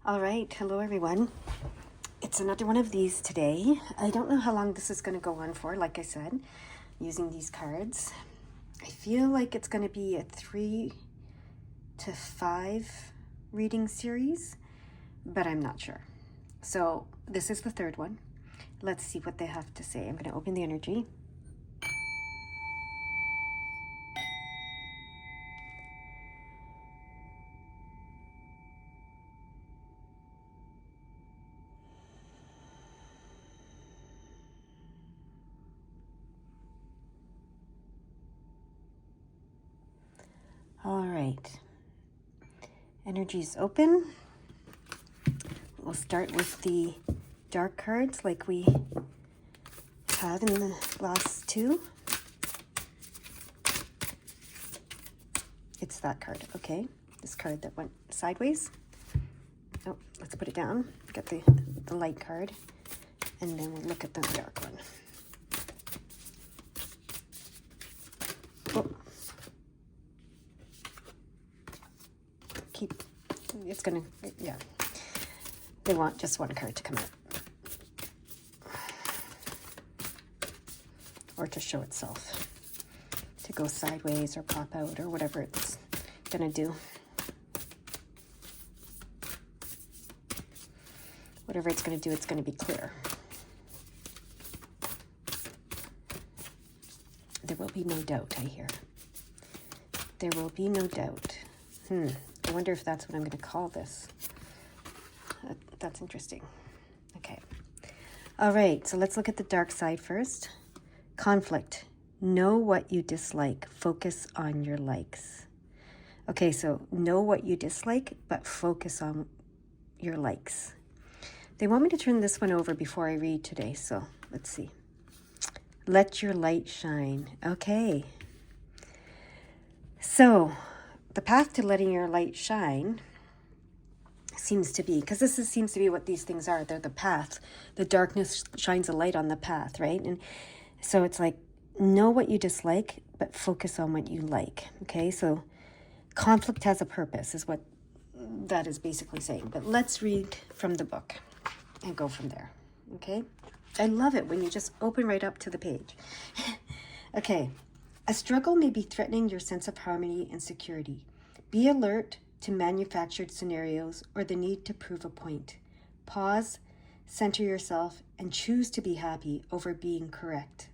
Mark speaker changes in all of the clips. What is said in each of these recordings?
Speaker 1: All right, hello everyone. It's another one of these today. I don't know how long this is going to go on for, like I said, using these cards. I feel like it's going to be a 3 to 5 reading series, but I'm not sure. So this is the third one. Let's see what they have to say. I'm going to open the energy. All right. Energy's open. We'll start with the dark cards like we had in the last two. It's that card, okay. This card that went sideways. Oh, let's put it down. Get the light card. And then we'll look at the dark one. Oh. It's gonna, yeah. They want just one card to come out. Or to show itself. To go sideways or pop out or whatever it's gonna do. Whatever it's gonna do, it's gonna be clear. There will be no doubt, I hear. There will be no doubt. I wonder if that's what I'm going to call this. That's interesting. Okay. All right, so let's look at the dark side first. Conflict. Know what you dislike. Focus on your likes. Okay, so know what you dislike, but focus on your likes. They want me to turn this one over before I read today, so let's see. Let your light shine. Okay. So, the path to letting your light shine seems to be, because seems to be what these things are. They're the path. The darkness shines a light on the path, right? And so it's like, know what you dislike, but focus on what you like. Okay, so conflict has a purpose, is what that is basically saying. But let's read from the book and go from there. Okay, I love it when you just open right up to the page. Okay. A struggle may be threatening your sense of harmony and security. Be alert to manufactured scenarios or the need to prove a point. Pause, center yourself, and choose to be happy over being correct.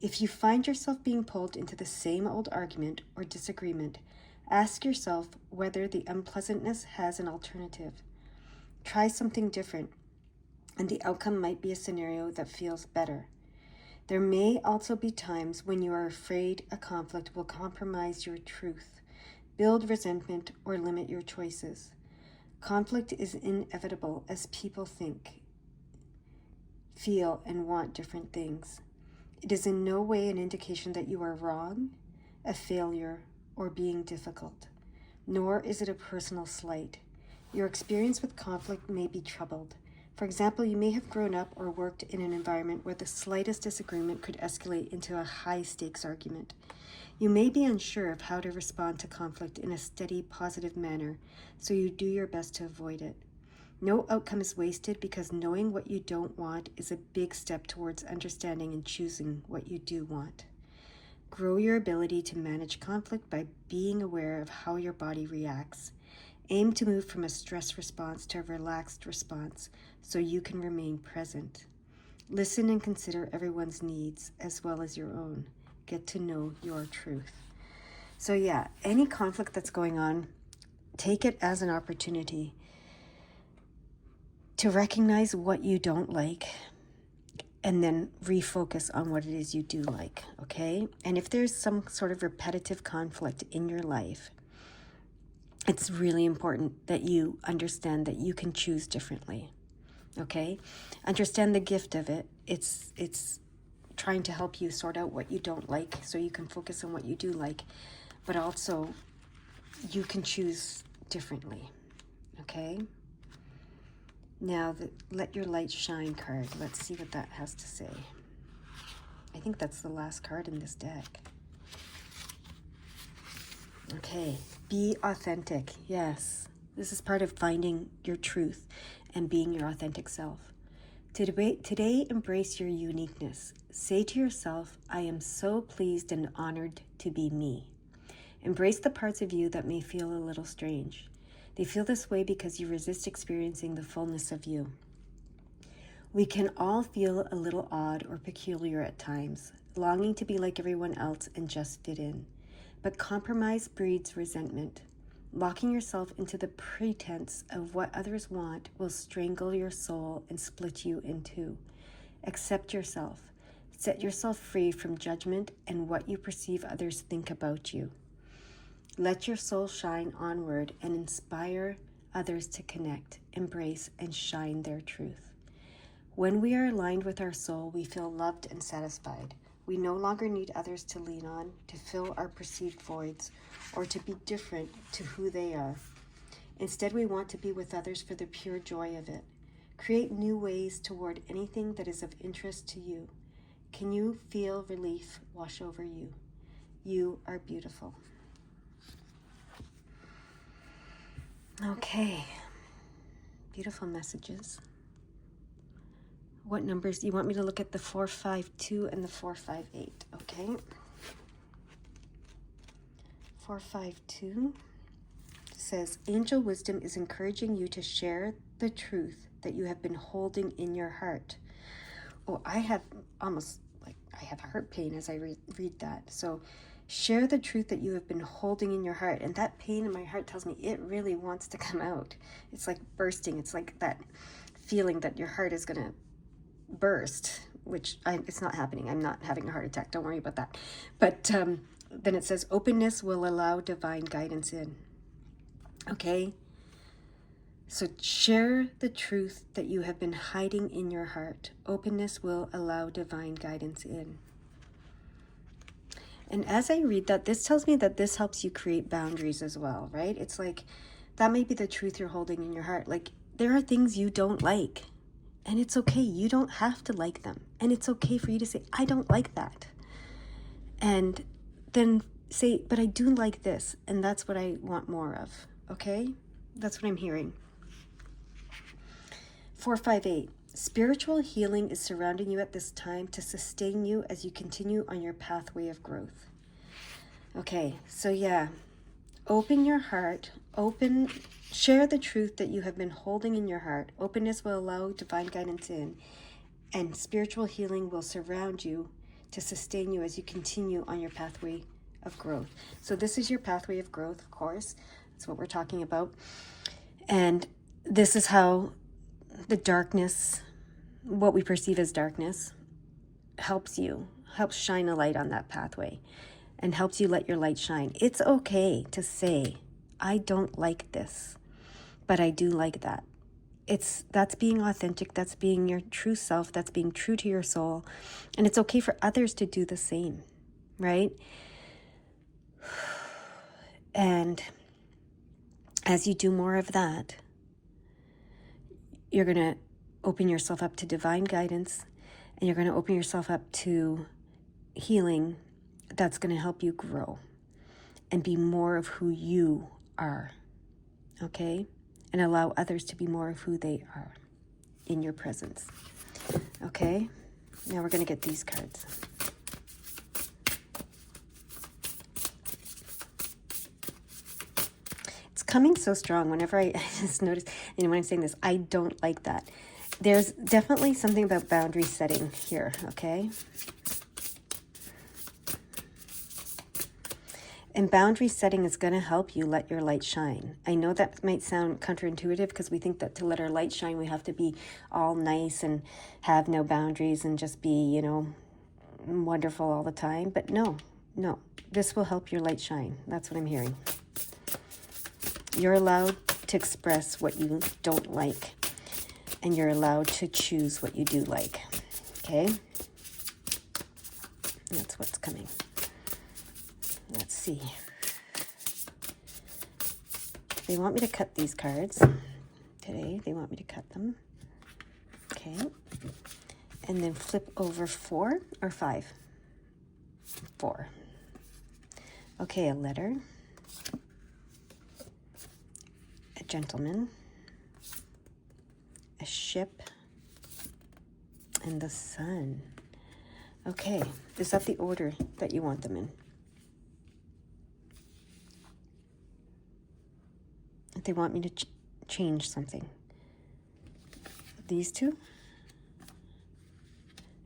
Speaker 1: If you find yourself being pulled into the same old argument or disagreement, ask yourself whether the unpleasantness has an alternative. Try something different, and the outcome might be a scenario that feels better. There may also be times when you are afraid a conflict will compromise your truth, build resentment, or limit your choices. Conflict is inevitable as people think, feel, and want different things. It is in no way an indication that you are wrong, a failure, or being difficult, nor is it a personal slight. Your experience with conflict may be troubled. For example, you may have grown up or worked in an environment where the slightest disagreement could escalate into a high-stakes argument. You may be unsure of how to respond to conflict in a steady, positive manner, so you do your best to avoid it. No outcome is wasted because knowing what you don't want is a big step towards understanding and choosing what you do want. Grow your ability to manage conflict by being aware of how your body reacts. Aim to move from a stress response to a relaxed response so you can remain present. Listen and consider everyone's needs as well as your own. Get to know your truth. So yeah, any conflict that's going on, take it as an opportunity to recognize what you don't like and then refocus on what it is you do like, okay? And if there's some sort of repetitive conflict in your life, it's really important that you understand that you can choose differently, okay? Understand the gift of it. It's trying to help you sort out what you don't like so you can focus on what you do like, but also you can choose differently, okay? Now, the Let Your Light Shine card. Let's see what that has to say. I think that's the last card in this deck. Okay, be authentic. Yes, This is part of finding your truth and being your authentic self. Today, embrace your uniqueness. Say to yourself, I am so pleased and honored to be me. Embrace the parts of you that may feel a little strange. They feel this way because you resist experiencing the fullness of you. We can all feel a little odd or peculiar at times, longing to be like everyone else and just fit in. But compromise breeds resentment. Locking yourself into the pretense of what others want will strangle your soul and split you in two. Accept yourself. Set yourself free from judgment and what you perceive others think about you. Let your soul shine onward and inspire others to connect, embrace, and shine their truth. When we are aligned with our soul, we feel loved and satisfied. We no longer need others to lean on, to fill our perceived voids, or to be different to who they are. Instead, we want to be with others for the pure joy of it. Create new ways toward anything that is of interest to you. Can you feel relief wash over you? You are beautiful. Okay. Beautiful messages. What numbers? You want me to look at the 452 and the 458, okay? 452 says, Angel wisdom is encouraging you to share the truth that you have been holding in your heart. Oh, I have heart pain as I read that. So share the truth that you have been holding in your heart. And that pain in my heart tells me it really wants to come out. It's like bursting. It's like that feeling that your heart is going to burst, which it's not happening. I'm not having a heart attack. Don't worry about that. But then it says, openness will allow divine guidance in. Okay? So share the truth that you have been hiding in your heart. Openness will allow divine guidance in. And as I read that, this tells me that this helps you create boundaries as well, right? It's like, that may be the truth you're holding in your heart. Like, there are things you don't like. And it's okay. You don't have to like them. And it's okay for you to say, I don't like that. And then say, but I do like this. And that's what I want more of. Okay? That's what I'm hearing. 458. Spiritual healing is surrounding you at this time to sustain you as you continue on your pathway of growth. Okay, so yeah. Open your heart. Share the truth that you have been holding in your heart. Openness will allow divine guidance in, and spiritual healing will surround you to sustain you as you continue on your pathway of growth. So this is your pathway of growth, of course. That's what we're talking about. And this is how the darkness, what we perceive as darkness, helps shine a light on that pathway and helps you let your light shine. It's okay to say, I don't like this, but I do like that. That's being authentic. That's being your true self. That's being true to your soul. And it's okay for others to do the same, right? And as you do more of that, you're going to open yourself up to divine guidance, and you're going to open yourself up to healing that's going to help you grow and be more of who you are, okay? And allow others to be more of who they are in your presence, okay? Now we're going to get these cards. It's coming so strong whenever I just notice, and when I'm saying this, I don't like that. There's definitely something about boundary setting here, okay? And boundary setting is going to help you let your light shine. I know that might sound counterintuitive because we think that to let our light shine, we have to be all nice and have no boundaries and just be, wonderful all the time. But no, this will help your light shine. That's what I'm hearing. You're allowed to express what you don't like, and you're allowed to choose what you do like, okay? That's what's coming. Let's see. They want me to cut these cards today. They want me to cut them. Okay. And then flip over 4 or 5? 4. Okay, a letter. a gentleman, a ship, and the sun. Okay, is that the order that you want them in? They want me to change something. These two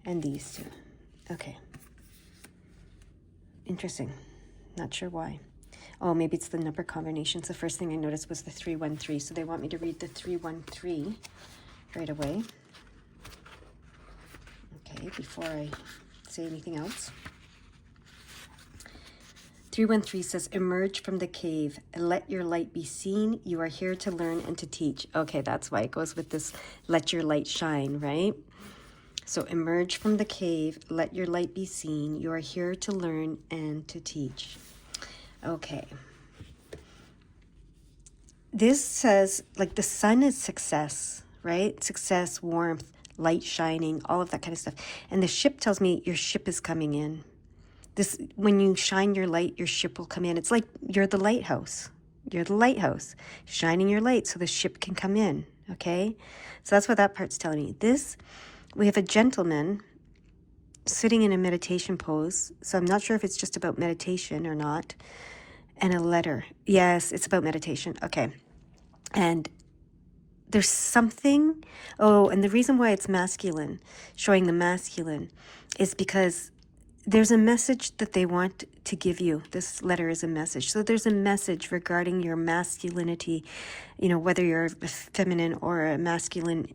Speaker 1: and these two. Okay. Interesting. Not sure why. Oh, maybe it's the number combinations. The first thing I noticed was the 313. So they want me to read the 313 right away. Okay, before I say anything else. 313 says, emerge from the cave and let your light be seen. You are here to learn and to teach. Okay, that's why it goes with this, let your light shine, right? So emerge from the cave, let your light be seen. You are here to learn and to teach. Okay. This says, like, the sun is success, right? Success, warmth, light shining, all of that kind of stuff. And the ship tells me your ship is coming in. This, when you shine your light, your ship will come in. It's like you're the lighthouse. You're the lighthouse, shining your light so the ship can come in, okay? So that's what that part's telling me. This, we have a gentleman sitting in a meditation pose. So I'm not sure if it's just about meditation or not. And a letter. Yes, it's about meditation. Okay. And there's something, and the reason why it's masculine, showing the masculine, is because there's a message that they want to give you. This letter is a message. So there's a message regarding your masculinity, whether you're a feminine or a masculine,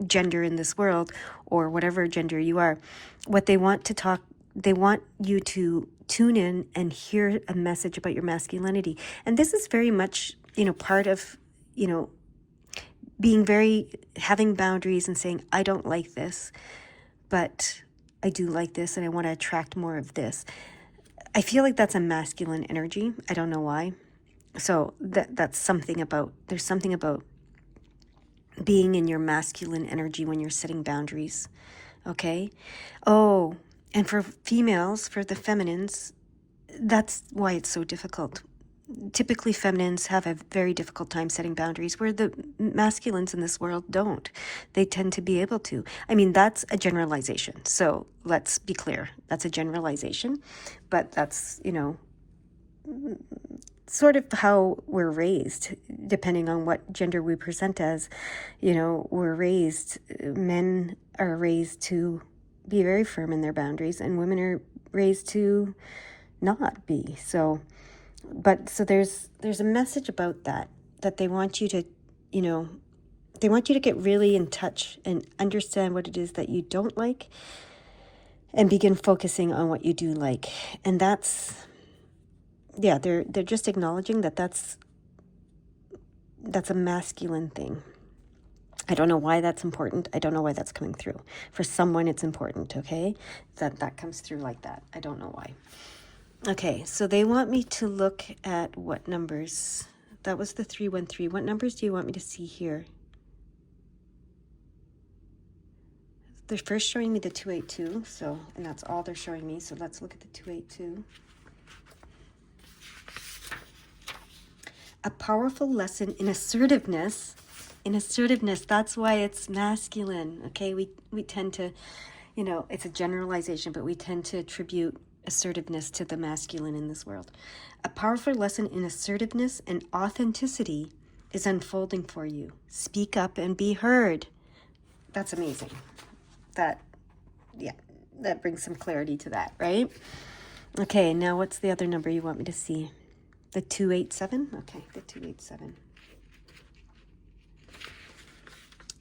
Speaker 1: gender in this world, or whatever gender you are. What they want to talk, they want you to tune in and hear a message about your masculinity. And this is very much, part of, having boundaries and saying, I don't like this, but I do like this and I want to attract more of this. I feel like that's a masculine energy. I don't know why. So there's something about being in your masculine energy when you're setting boundaries. Okay. Oh, and for females, for the feminines, that's why it's so difficult. Typically, feminines have a very difficult time setting boundaries, where the masculines in this world don't. They tend to be able to. I mean, that's a generalization. So let's be clear. That's a generalization. But that's, sort of how we're raised, depending on what gender we present as. Men are raised to be very firm in their boundaries, and women are raised to not be. So there's a message about that they want you to, they want you to get really in touch and understand what it is that you don't like and begin focusing on what you do like. And that's, they're just acknowledging that's a masculine thing. I don't know why that's important. I don't know why that's coming through. For someone, it's important, okay? That comes through like that. I don't know why. Okay, so they want me to look at what numbers. That was the 313. What numbers do you want me to see here? They're first showing me the 282, and that's all they're showing me. So let's look at the 282. A powerful lesson in assertiveness. That's why it's masculine. Okay, we tend to, it's a generalization, but we tend to attribute assertiveness to the masculine in this world. A powerful lesson in assertiveness and authenticity is unfolding for you. Speak up and be heard. That's amazing. That brings some clarity to that, right? Okay, now what's the other number you want me to see? The 287? Okay, the 287.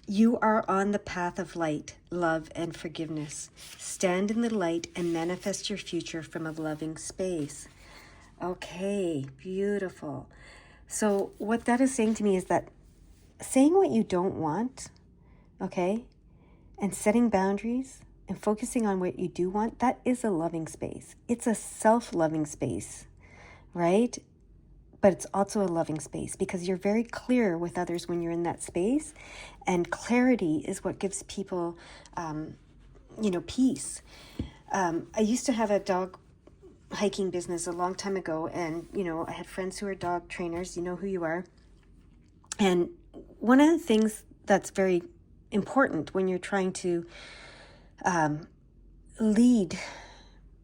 Speaker 1: You are on the path of light, love, and forgiveness. Stand in the light and manifest your future from a loving space. Okay, beautiful. So what that is saying to me is that saying what you don't want, okay, and setting boundaries and focusing on what you do want, that is a loving space. It's a self-loving space, right? But it's also a loving space because you're very clear with others when you're in that space. And clarity is what gives people, peace. I used to have a dog hiking business a long time ago, and I had friends who are dog trainers. You know who you are. And one of the things that's very important when you're trying to lead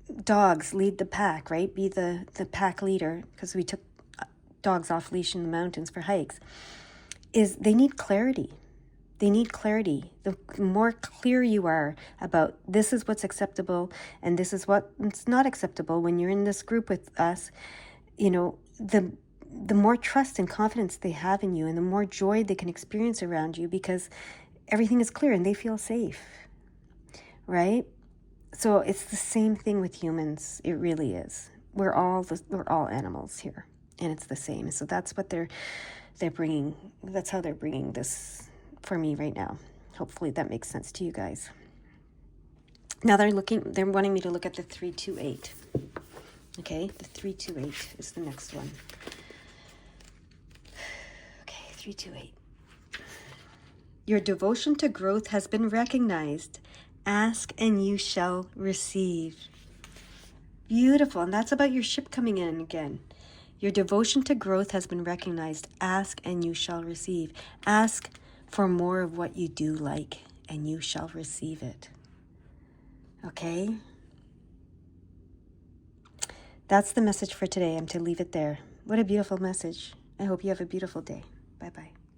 Speaker 1: the pack, right? Be the pack leader, because we took dogs off leash in the mountains for hikes, is they need clarity. They need clarity. The more clear you are about this is what's acceptable and this is what's not acceptable when you're in this group with us, the more trust and confidence they have in you, and the more joy they can experience around you, because everything is clear and they feel safe, right? So it's the same thing with humans. It really is. We're all animals here, and it's the same. So that's what they're bringing. That's how they're bringing this for me right now. Hopefully that makes sense to you guys. Now they're wanting me to look at the 328. Okay, the 328 is the next one. Okay, 328. Your devotion to growth has been recognized. Ask and you shall receive. Beautiful. And that's about your ship coming in again. Your devotion to growth has been recognized. Ask and you shall receive. Ask for more of what you do like, and you shall receive it. Okay? That's the message for today. I'm to leave it there. What a beautiful message. I hope you have a beautiful day. Bye-bye.